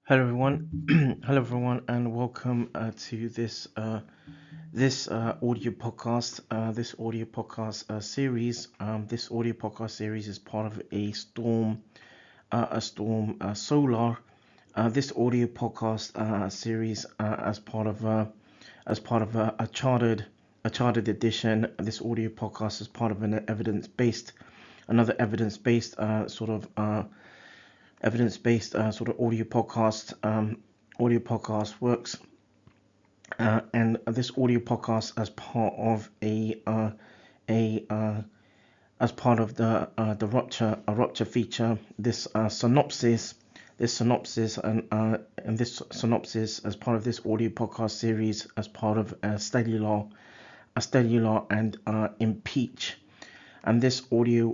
Hello everyone, hello everyone, and welcome to this audio podcast. This audio podcast series. This audio podcast series is part of a Storm Solar. This audio podcast series as part of a chartered edition. This audio podcast is part of another evidence-based sort of audio podcast works, and this audio podcast as part of a as part of the rupture feature. This synopsis as part of this audio podcast series as part of Stellular and Impeach, and this audio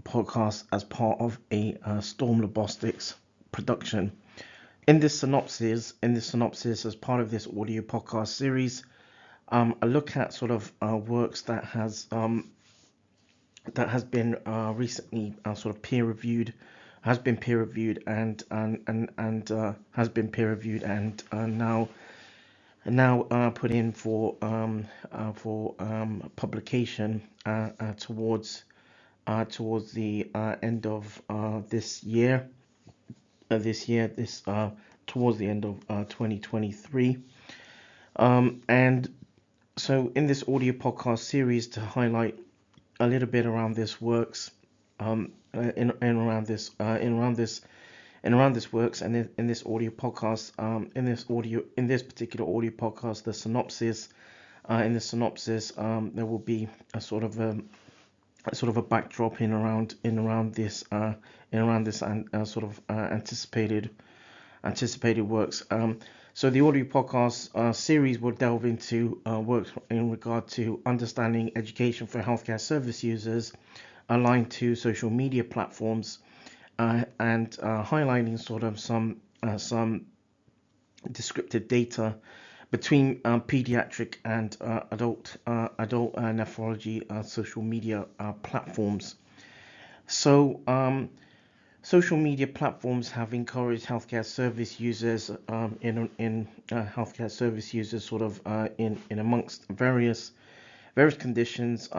podcast as part of a Storm Logistics production. In this synopsis, as part of this audio podcast series, a look at sort of works that has been recently sort of peer reviewed, has been peer reviewed and now put in for publication towards the end of this year. Towards the end of 2023. And so in this audio podcast series, to highlight a little bit around this works, in around this works, and in this audio podcast, in this particular audio podcast, the synopsis. In the synopsis, there will be a backdrop in around this and anticipated works. So the audio podcast series will delve into works in regard to understanding education for healthcare service users aligned to social media platforms, and highlighting sort of some descriptive data between pediatric and adult nephrology social media platforms. So social media platforms have encouraged healthcare service users in amongst various conditions,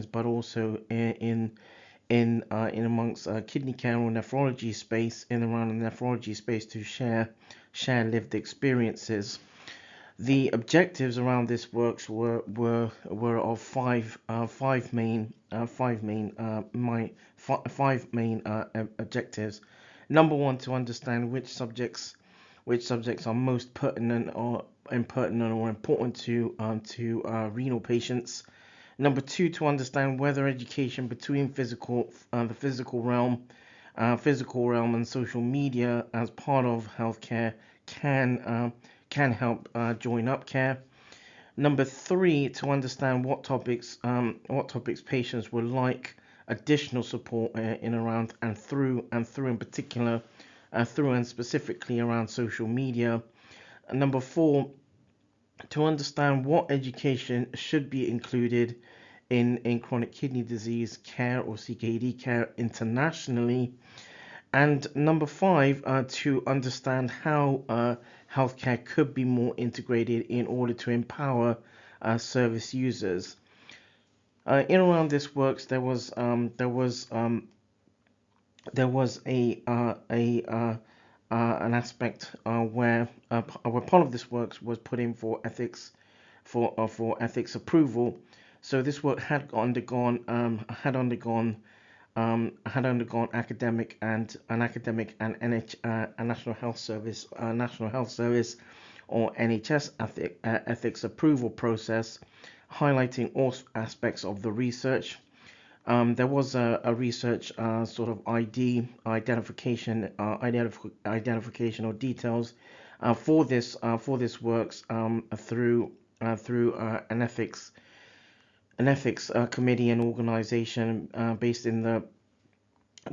but also in amongst kidney care or nephrology space, in around the nephrology space, to share lived experiences. The objectives around this works were of five main objectives. Number one, to understand which subjects are most pertinent or important to renal patients. Number two, to understand whether education between the physical realm and social media as part of healthcare can help join up care. Number three, to understand what topics patients would like additional support in around and through in particular, through and specifically around social media. And number four, to understand what education should be included in chronic kidney disease care or CKD care internationally. And number five, to understand how healthcare could be more integrated in order to empower service users. In around this works, there was an aspect where part of this works was put in for ethics approval. So this work had undergone academic and a National Health Service or NHS ethics approval process, highlighting all aspects of the research. There was a research sort of identification or details for this works through an ethics committee and organization based in the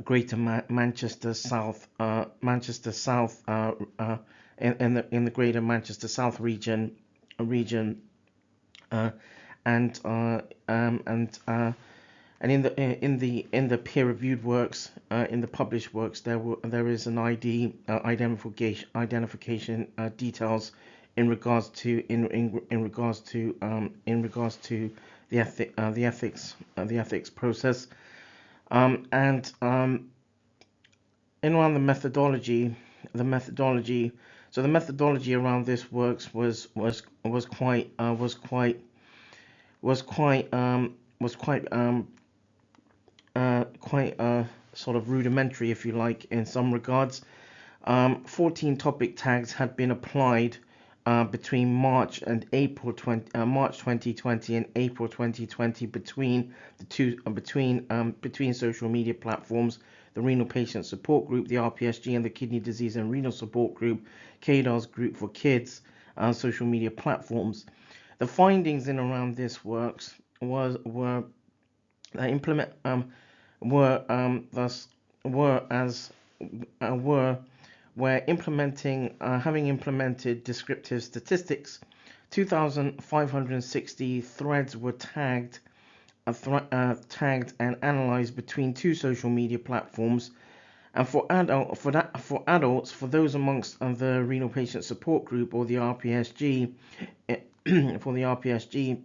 Greater Manchester South in the Greater Manchester South region, uh, and And in the peer-reviewed works, in the published works, there is an ID identification details in regards to the ethics process, and in around the methodology. So the methodology around this works was quite was quite was quite quite sort of rudimentary, if you like, in some regards. 14 topic tags had been applied between March 2020 and April 2020 between the two between social media platforms, the Renal Patient Support Group, the RPSG, and the Kidney Disease and Renal Support Group, KDAR's group for kids, social media platforms. The findings in around this works were implement were thus were as were where implementing having implemented descriptive statistics, 2,560 threads were tagged and analyzed between two social media platforms. And for adults, for those amongst the Renal Patient Support Group or the RPSG, for the RPSG,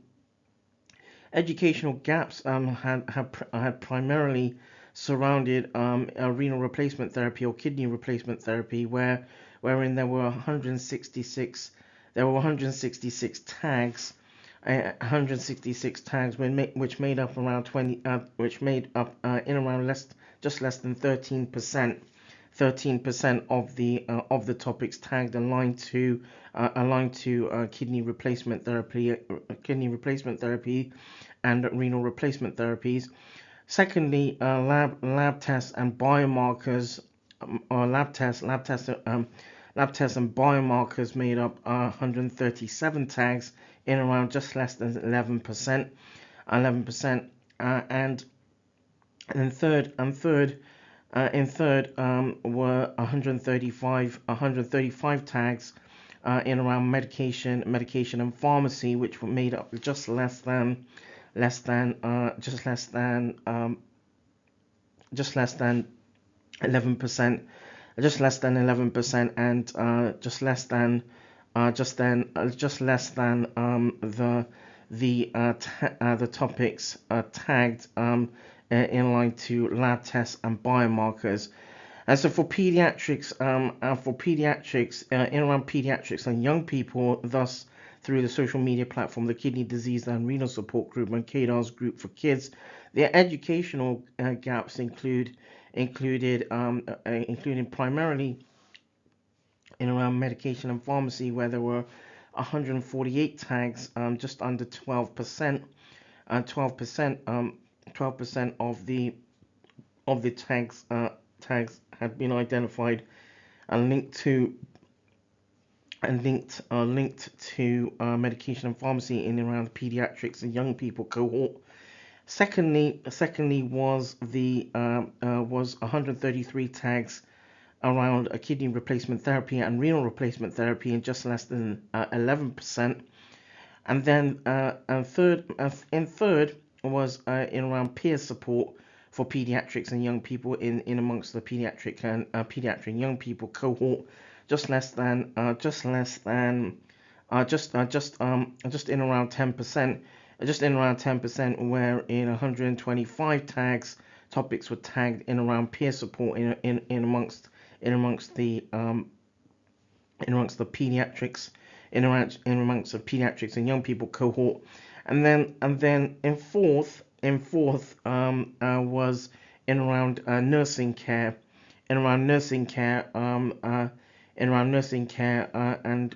educational gaps had primarily surrounded renal replacement therapy or kidney replacement therapy, wherein there were 166 tags, 166 tags which made up around 20 which made up in around less than 13%. 13% of the topics tagged aligned to kidney replacement therapy, and renal replacement therapies. Secondly, lab tests and biomarkers, or lab tests and biomarkers made up 137 tags in around just less than 11%, 11%, and in third were 135 tags in around medication and pharmacy, which were made up just less than 11%, just less than 11%, and just less than the topics tagged in line to lab tests and biomarkers. And so for pediatrics, in around pediatrics and young people, thus through the social media platform, the Kidney Disease and Renal Support Group and KDAR's group for kids, their educational gaps including primarily in around medication and pharmacy, where there were 148 tags, just under 12%, 12% of the tags had been identified and linked to medication and pharmacy in around the pediatrics and young people cohort. Secondly was 133 tags around a kidney replacement therapy and renal replacement therapy in just less than 11%. And then third was in around peer support for pediatrics and young people in amongst the pediatric and young people cohort, just in around 10%, where in 125 tags, topics were tagged in around peer support in amongst the pediatrics, amongst the pediatrics and young people cohort. And then in fourth was in around nursing care, and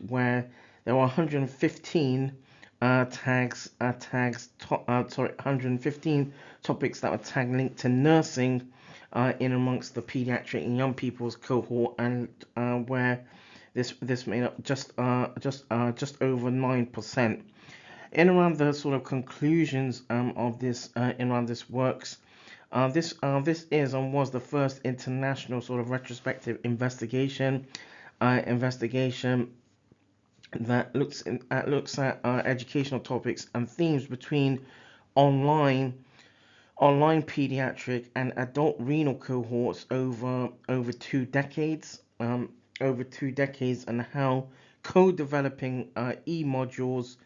where there were 115 115 topics that were tagged linked to nursing in amongst the pediatric and young people's cohort, and where this made up just over 9%. In around the sort of conclusions of this in around this works, this is and was the first international sort of retrospective investigation that looks at educational topics and themes between online online pediatric and adult renal cohorts over 2 decades, and how co-developing e-modules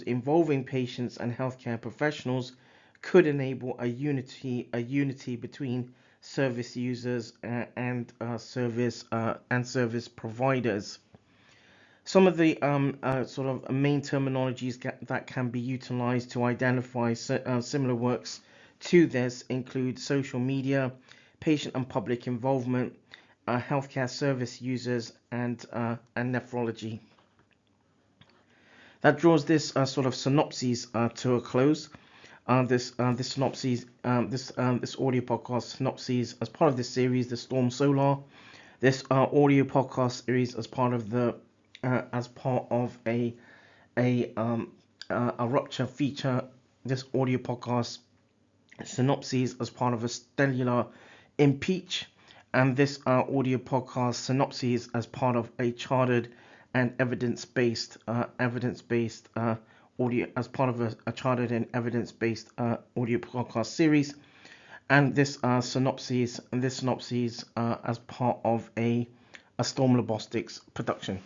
involving patients and healthcare professionals could enable a unity between service users and service providers. Some of the sort of main terminologies that can be utilized to identify similar works to this include social media, patient and public involvement, healthcare service users, and nephrology. That draws this sort of synopsis to a close. This synopsis, this audio podcast synopsis as part of this series, the Storm Solar. This audio podcast series as part of a rupture feature. This audio podcast synopses as part of a Stellular Impeach, and this audio podcast synopses as part of a chartered and evidence-based audio, as part of a chartered and evidence-based audio podcast series, and this synopses as part of a Storm Robotics production.